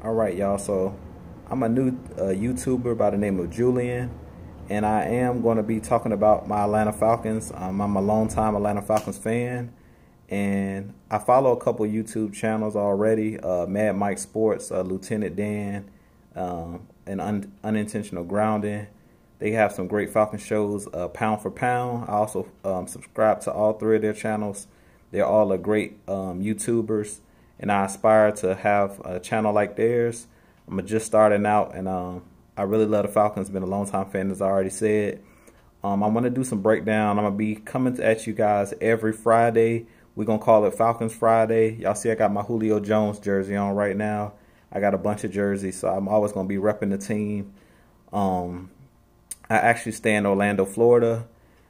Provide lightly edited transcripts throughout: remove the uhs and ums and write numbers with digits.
All right, y'all. So I'm a new YouTuber by the name of Julian, and I am going to be talking about my Atlanta Falcons. I'm a longtime Atlanta Falcons fan, and I follow a couple YouTube channels already. Mad Mike Sports, Lieutenant Dan, and Unintentional Grounding. They have some great Falcon shows, Pound for Pound. I also subscribe to all three of their channels. They're all great YouTubers, and I aspire to have a channel like theirs. I'm just starting out, and I really love the Falcons. Been a long time fan, as I already said. I'm going to do some breakdown. I'm going to be coming at you guys every Friday. We're going to call it Falcons Friday. Y'all see I got my Julio Jones jersey on right now. I got a bunch of jerseys, so I'm always going to be repping the team. I actually stay in Orlando, Florida.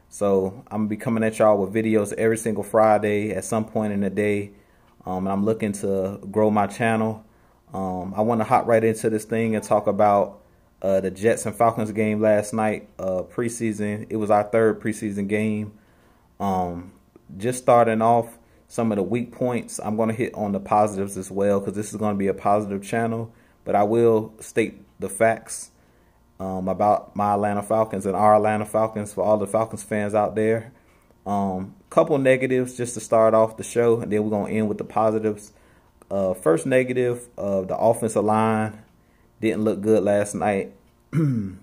So I'm going to be coming at y'all with videos every single Friday at some point in the day. And I'm looking to grow my channel. I want to hop right into this thing and talk about the Jets and Falcons game last night, preseason. It was our third preseason game. Just starting off some of the weak points. I'm going to hit on the positives as well, because this is going to be a positive channel. But I will state the facts about my Atlanta Falcons and our Atlanta Falcons for all the Falcons fans out there. Couple negatives just to start off the show, and then we're going to end with the positives. First negative, the offensive line didn't look good last night. And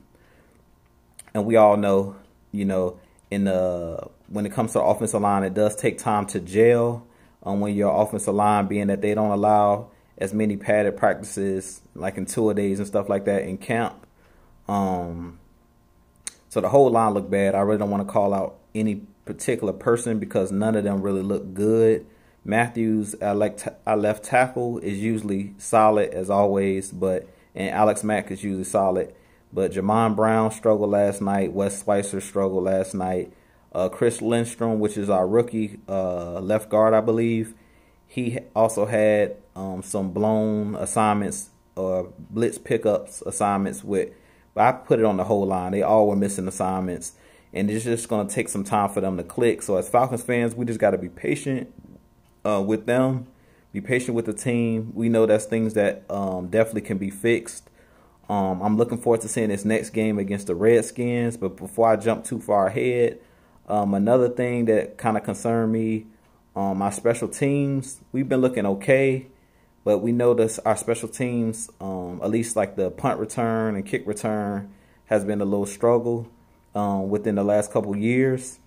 we all know, you know, when it comes to the offensive line, it does take time to gel when your offensive line, being that they don't allow as many padded practices like in 2-a-days and stuff like that in camp. So the whole line looked bad. I really don't want to call out any particular person because none of them really look good. Matthews, our left tackle, is usually solid as always, and Alex Mack is usually solid. But Jamon Brown struggled last night. Wes Spicer struggled last night. Chris Lindstrom, which is our rookie left guard, I believe, he also had some blown assignments or blitz pickups assignments with. But I put it on the whole line. They all were missing assignments, and it's just going to take some time for them to click. So as Falcons fans, we just got to be patient with them, be patient with the team. We know that's things that definitely can be fixed. I'm looking forward to seeing this next game against the Redskins. But before I jump too far ahead, another thing that kind of concerned me, my special teams, we've been looking okay. But we notice our special teams, at least like the punt return and kick return, has been a little struggle within the last couple years.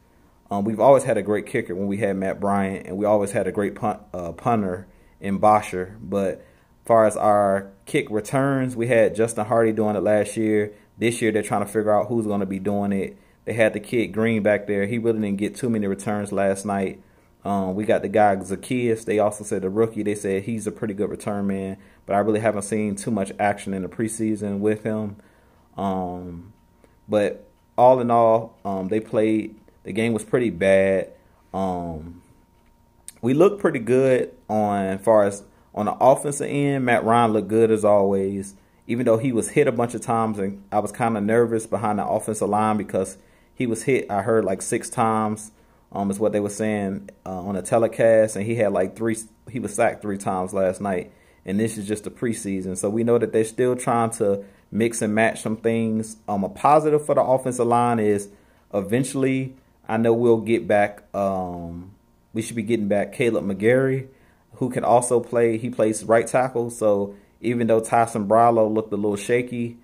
We've always had a great kicker when we had Matt Bryant, and we always had a great punter in Bosher. But as far as our kick returns, we had Justin Hardy doing it last year. This year they're trying to figure out who's going to be doing it. They had the kid Green back there. He really didn't get too many returns last night. We got the guy Zacchaeus. They also said the rookie. They said he's a pretty good return man, but I really haven't seen too much action in the preseason with him. But all in all, they played. The game was pretty bad. We looked pretty good as far as on the offensive end. Matt Ryan looked good as always, even though he was hit a bunch of times, and I was kind of nervous behind the offensive line because he was hit, I heard, like 6 times. Is what they were saying on a telecast, and he had like he was sacked 3 times last night, and this is just the preseason. So we know that they're still trying to mix and match some things. A positive for the offensive line is eventually, I know we'll get back, we should be getting back Caleb McGarry, who can also play. He plays right tackle, so even though Tyson Brilo looked a little shaky,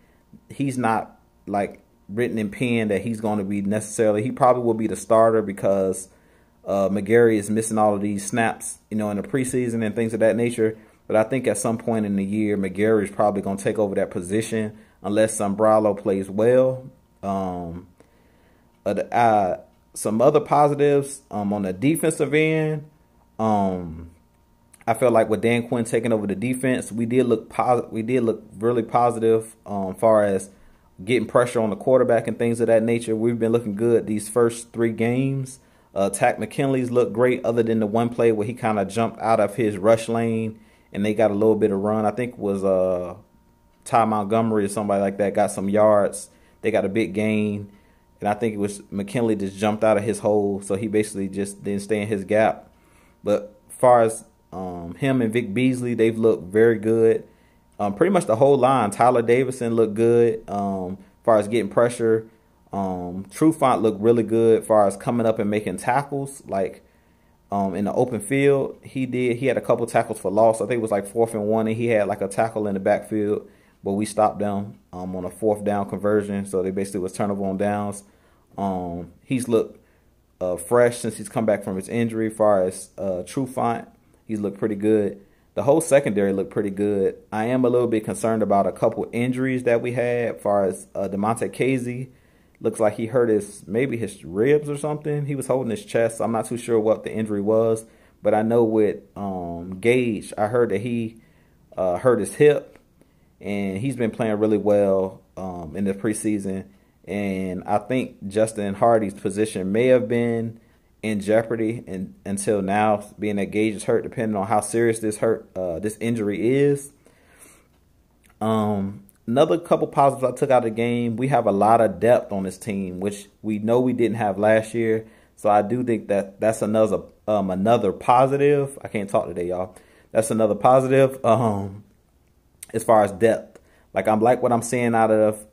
he's not like written in pen that he's going to be necessarily. He probably will be the starter because McGarry is missing all of these snaps, you know, in the preseason and things of that nature. But I think at some point in the year, McGarry is probably going to take over that position unless Sombralo plays well. Some other positives on the defensive end. I feel like with Dan Quinn taking over the defense, we did look really positive as far as getting pressure on the quarterback and things of that nature. We've been looking good these first 3 games. Tack McKinley's looked great, other than the one play where he kind of jumped out of his rush lane and they got a little bit of run. I think it was Ty Montgomery or somebody like that got some yards. They got a big gain, and I think it was McKinley just jumped out of his hole, so he basically just didn't stay in his gap. But as far as him and Vic Beasley, they've looked very good. Pretty much the whole line. Tyler Davison looked good as far as getting pressure. Trufant looked really good as far as coming up and making tackles. Like in the open field, he had a couple tackles for loss. I think it was like 4th and 1, and he had like a tackle in the backfield, but we stopped them on a 4th down conversion. So they basically was turnover on downs. He's looked fresh since he's come back from his injury. As far as Trufant, he's looked pretty good. The whole secondary looked pretty good. I am a little bit concerned about a couple injuries that we had. As far as DeMonte Casey, looks like he hurt maybe his ribs or something. He was holding his chest. I'm not too sure what the injury was, but I know with Gage, I heard that he hurt his hip, and he's been playing really well in the preseason. And I think Justin Hardy's position may have been in jeopardy until now, being that Gage is hurt, depending on how serious this injury is. Another couple positives I took out of the game, we have a lot of depth on this team, which we know we didn't have last year. So I do think that's another positive. I can't talk today, y'all. That's another positive as far as depth. Like what I'm seeing out of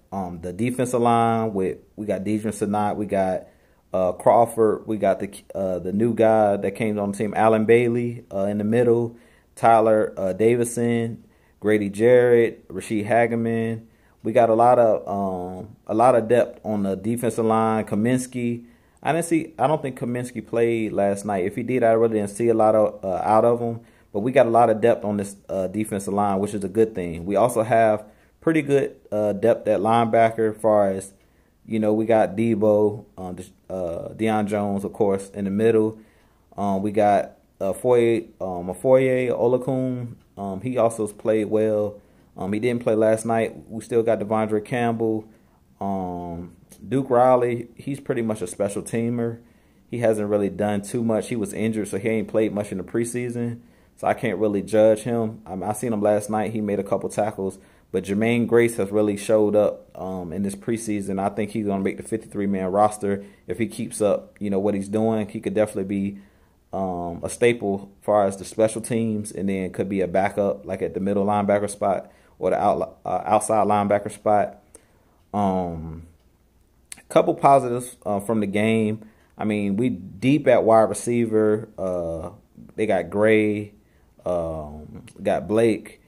the defensive line. We got Deidre Sanat, we got Crawford, we got the new guy that came on the team, Alan Bailey, in the middle, Tyler Davison, Grady Jarrett, Rashid Hageman. We got a lot of depth on the defensive line. Kaminsky, I don't think Kaminsky played last night. If he did, I really didn't see a lot out of him. But we got a lot of depth on this defensive line, which is a good thing. We also have pretty good depth at linebacker. As far as, we got Debo, Deion Jones, of course, in the middle. We got Ofoye Olakun. He also played well. He didn't play last night. We still got Devondre Campbell. Duke Riley, he's pretty much a special teamer. He hasn't really done too much. He was injured, so he ain't played much in the preseason. So I can't really judge him. I seen him last night. He made a couple tackles. But Jermaine Grace has really showed up in this preseason. I think he's going to make the 53-man roster. If he keeps up, what he's doing, he could definitely be a staple as far as the special teams, and then could be a backup like at the middle linebacker spot or the outside linebacker spot. Couple positives from the game. I mean, we deep at wide receiver. They got Gray, got Blake.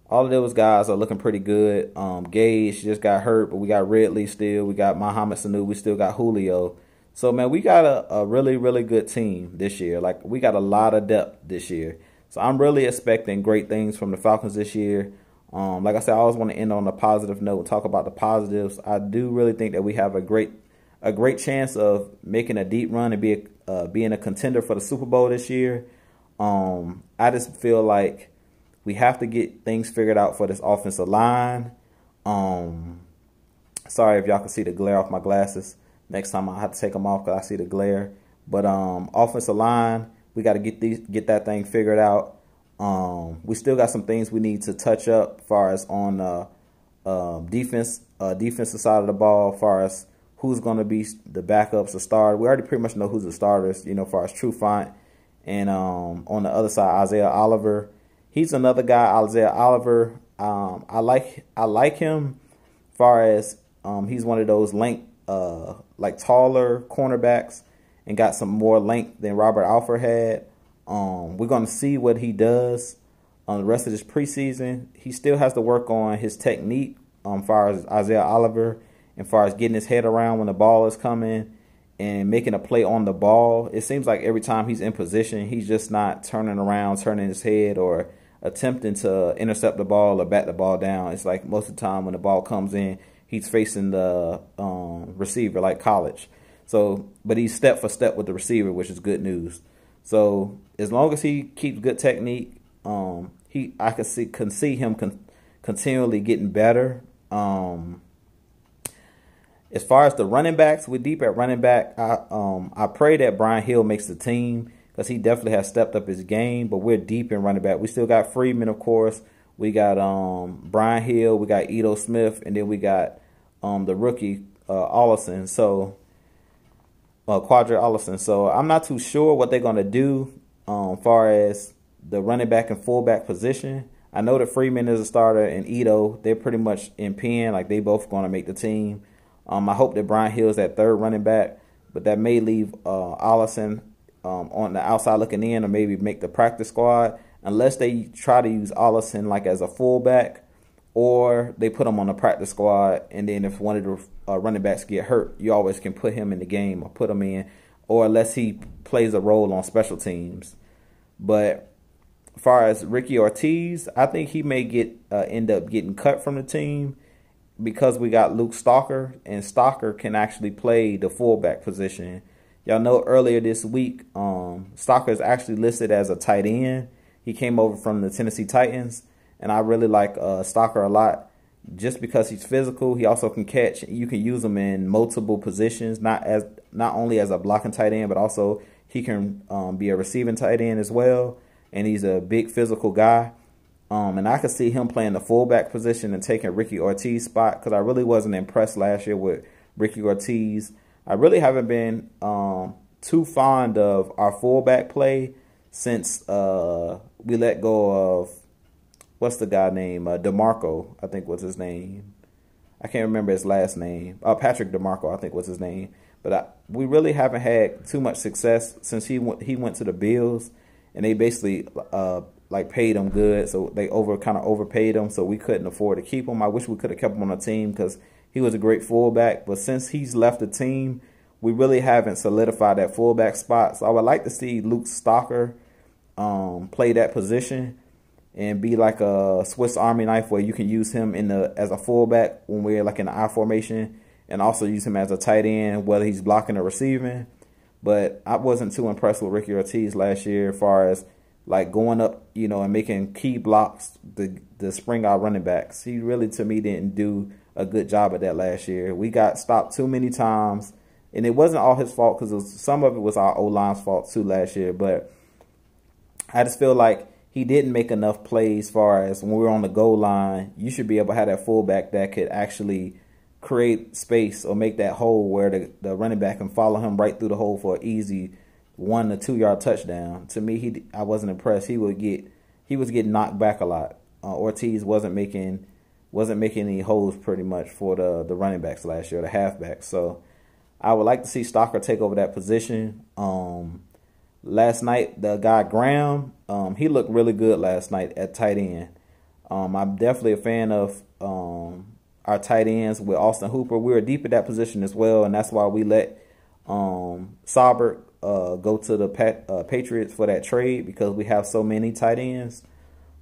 All of those guys are looking pretty good. Gage just got hurt, but we got Ridley still. We got Mohamed Sanu. We still got Julio. So, man, we got a really, really good team this year. Like, we got a lot of depth this year. So, I'm really expecting great things from the Falcons this year. Like I said, I always want to end on a positive note and talk about the positives. I do really think that we have a great chance of making a deep run and being a contender for the Super Bowl this year. I just feel like we have to get things figured out for this offensive line. Sorry if y'all can see the glare off my glasses. Next time I have to take them off because I see the glare. But offensive line, we got to get that thing figured out. We still got some things we need to touch up as far as on defensive side of the ball, as far as who's going to be the backups or starters. We already pretty much know who's the starters, as far as Trufant. And on the other side, Isaiah Oliver. He's another guy, Isaiah Oliver. I like him as far as he's one of those like taller cornerbacks and got some more length than Robert Alford had. We're going to see what he does on the rest of this preseason. He still has to work on his technique as far as Isaiah Oliver, and as far as getting his head around when the ball is coming and making a play on the ball. It seems like every time he's in position, he's just not turning around, turning his head, or attempting to intercept the ball or bat the ball down. It's like most of the time when the ball comes in, he's facing the receiver like college. So, but he's step for step with the receiver, which is good news. So as long as he keeps good technique, I can see him continually getting better. As far as the running backs, we're deep at running back. I pray that Brian Hill makes the team because he definitely has stepped up his game. But we're deep in running back. We still got Freeman, of course. We got Brian Hill. We got Edo Smith, and then we got the rookie Allison. So Quadra Allison. So I'm not too sure what they're gonna do as far as the running back and fullback position. I know that Freeman is a starter and Ito, they're pretty much in pen, like they both going to make the team. I hope that Brian Hill's that third running back, but that may leave Allison on the outside looking in, or maybe make the practice squad, unless they try to use Allison like as a fullback, or they put him on the practice squad, and then if one of the running backs get hurt, you always can put him in the game or put him in, or unless he plays a role on special teams. But as far as Ricky Ortiz, I think he may end up getting cut from the team because we got Luke Stalker, and Stalker can actually play the fullback position. Y'all know earlier this week, Stalker is actually listed as a tight end. He came over from the Tennessee Titans, and I really like Stalker a lot just because he's physical. He also can catch. You can use him in multiple positions, not only as a blocking tight end, but also he can be a receiving tight end as well. And he's a big physical guy. And I could see him playing the fullback position and taking Ricky Ortiz's spot, because I really wasn't impressed last year with Ricky Ortiz. I really haven't been too fond of our fullback play since we let go of, what's the guy name? DeMarco, I think was his name. I can't remember his last name. Patrick DeMarco, I think was his name. But we really haven't had too much success since he went to the Bills, and they basically like paid him good, so they kind of overpaid him, so we couldn't afford to keep him. I wish we could have kept him on the team because he was a great fullback, but since he's left the team, we really haven't solidified that fullback spot. So I would like to see Luke Stalker play that position and be like a Swiss Army knife, where you can use him as a fullback when we're like in the I formation, and also use him as a tight end, whether he's blocking or receiving. But I wasn't too impressed with Ricky Ortiz last year as far as like going up, and making key blocks, the spring out running backs. He really, to me, didn't do a good job at that last year. We got stopped too many times, and it wasn't all his fault, because some of it was our O-line's fault too last year. But I just feel like he didn't make enough plays as far as when we were on the goal line. You should be able to have that fullback that could actually create space or make that hole where the running back can follow him right through the hole for an easy 1 to 2 yard touchdown. To me, I wasn't impressed. He was getting knocked back a lot. Ortiz wasn't making any holes pretty much for the running backs last year, the halfbacks. So I would like to see Stalker take over that position. Last night, the guy Graham, he looked really good last night at tight end. I'm definitely a fan of our tight ends with Austin Hooper. We were deep at that position as well, and that's why we let Saubert go to the Patriots for that trade, because we have so many tight ends.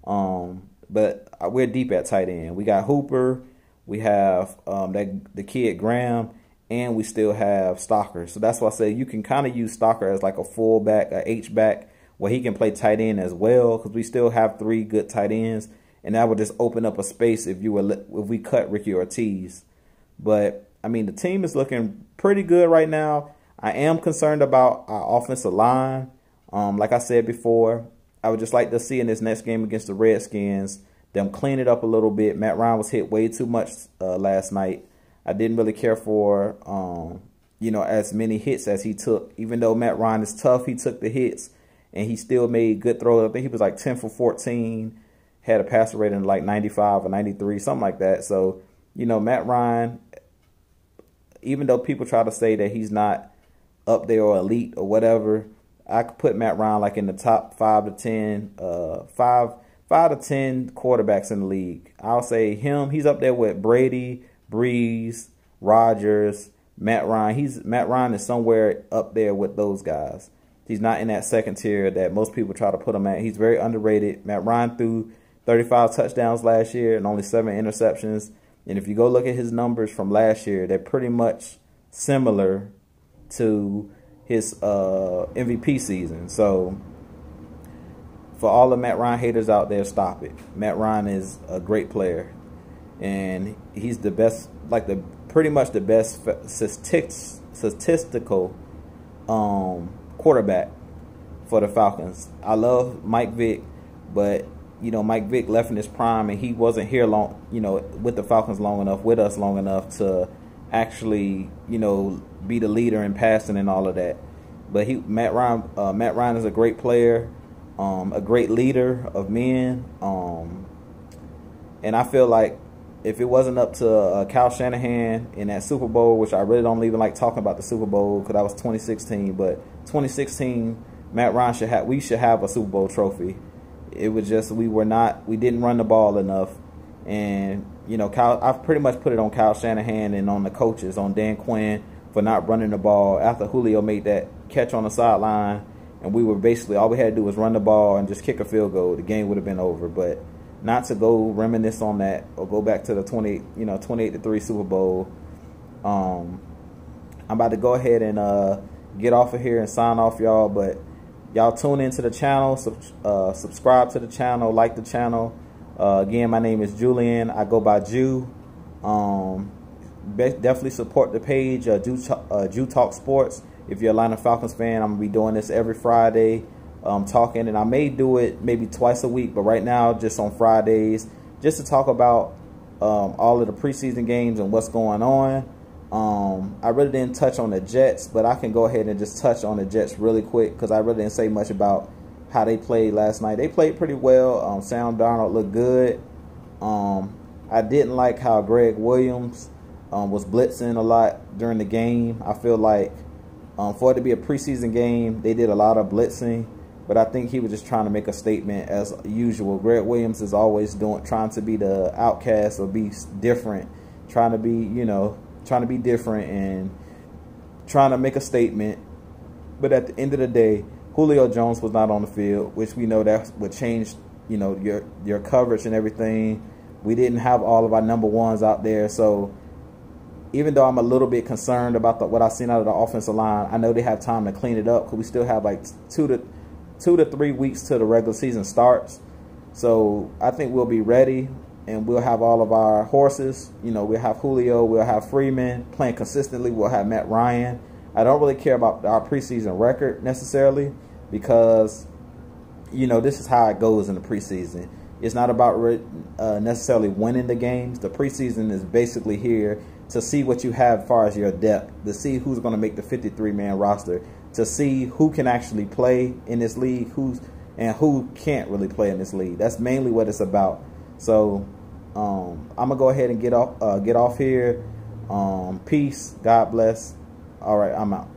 But we're deep at tight end. We got Hooper, we have the kid Graham, and we still have Stalker. So that's why I say you can kind of use Stalker as like a fullback, a H-back, where he can play tight end as well, because we still have 3 good tight ends, and that would just open up a space if we cut Ricky Ortiz. But I mean, the team is looking pretty good right now. I am concerned about our offensive line. Like I said before, I would just like to see in this next game against the Redskins them clean it up a little bit. Matt Ryan was hit way too much last night. I didn't really care for as many hits as he took. Even though Matt Ryan is tough, he took the hits and he still made good throws. I think he was like 10 for 14, had a passer rating like 95 or 93, something like that. So, Matt Ryan, even though people try to say that he's not up there or elite or whatever, I could put Matt Ryan like in the top 5 to 10 quarterbacks in the league. I'll say him. He's up there with Brady, Breeze, Rodgers, Matt Ryan. Matt Ryan is somewhere up there with those guys. He's not in that second tier that most people try to put him at. He's very underrated. Matt Ryan threw 35 touchdowns last year and only 7 interceptions. And if you go look at his numbers from last year, they're pretty much similar to his MVP season. So for all the Matt Ryan haters out there, stop it. Matt Ryan is a great player, and he's the best, pretty much the best statistical quarterback for the Falcons. I love Mike Vick, but Mike Vick left in his prime, and he wasn't here long, with the Falcons with us long enough to actually, be the leader in passing and all of that. But Matt Ryan is a great player, a great leader of men. And I feel like if it wasn't up to Kyle Shanahan in that Super Bowl, which I really don't even like talking about the Super Bowl because that was 2016, but 2016, Matt Ryan we should have a Super Bowl trophy. It was just we didn't run the ball enough, and you know, I've pretty much put it on Kyle Shanahan and on the coaches, on Dan Quinn, for not running the ball after Julio made that catch on the sideline, and we were basically all we had to do was run the ball and just kick a field goal. The game would have been over, but not to go reminisce on that or go back to the 28-3 Super Bowl. I'm about to go ahead and get off of here and sign off, y'all. But y'all tune into the channel, subscribe to the channel, like the channel. Again, my name is Julian. I go by Jew. Definitely support the page, Jew Talk Sports. If you're a Atlanta Falcons fan, I'm gonna be doing this every Friday. Talking, and I may do it maybe twice a week, but right now just on Fridays, just to talk about all of the preseason games and what's going on. I really didn't touch on the Jets, but I can go ahead and just touch on the Jets really quick because I really didn't say much about how they played last night. They played pretty well. Sam Darnold looked good. I didn't like how Greg Williams was blitzing a lot during the game. I feel like for it to be a preseason game, they did a lot of blitzing. But I think he was just trying to make a statement as usual. Greg Williams is always trying to be the outcast or be different, trying to be different and trying to make a statement. But at the end of the day, Julio Jones was not on the field, which we know that would change, your coverage and everything. We didn't have all of our number ones out there, so even though I'm a little bit concerned about what I've seen out of the offensive line, I know they have time to clean it up because we still have like 2 to 3 weeks till the regular season starts. So I think we'll be ready and we'll have all of our horses. We'll have Julio, we'll have Freeman playing consistently, we'll have Matt Ryan. I don't really care about our preseason record necessarily because, this is how it goes in the preseason. It's not about necessarily winning the games. The preseason is basically here to see what you have as far as your depth, to see who's going to make the 53-man roster, to see who can actually play in this league, who can't really play in this league. That's mainly what it's about. So I'm gonna go ahead and get off here. Peace. God bless. All right, I'm out.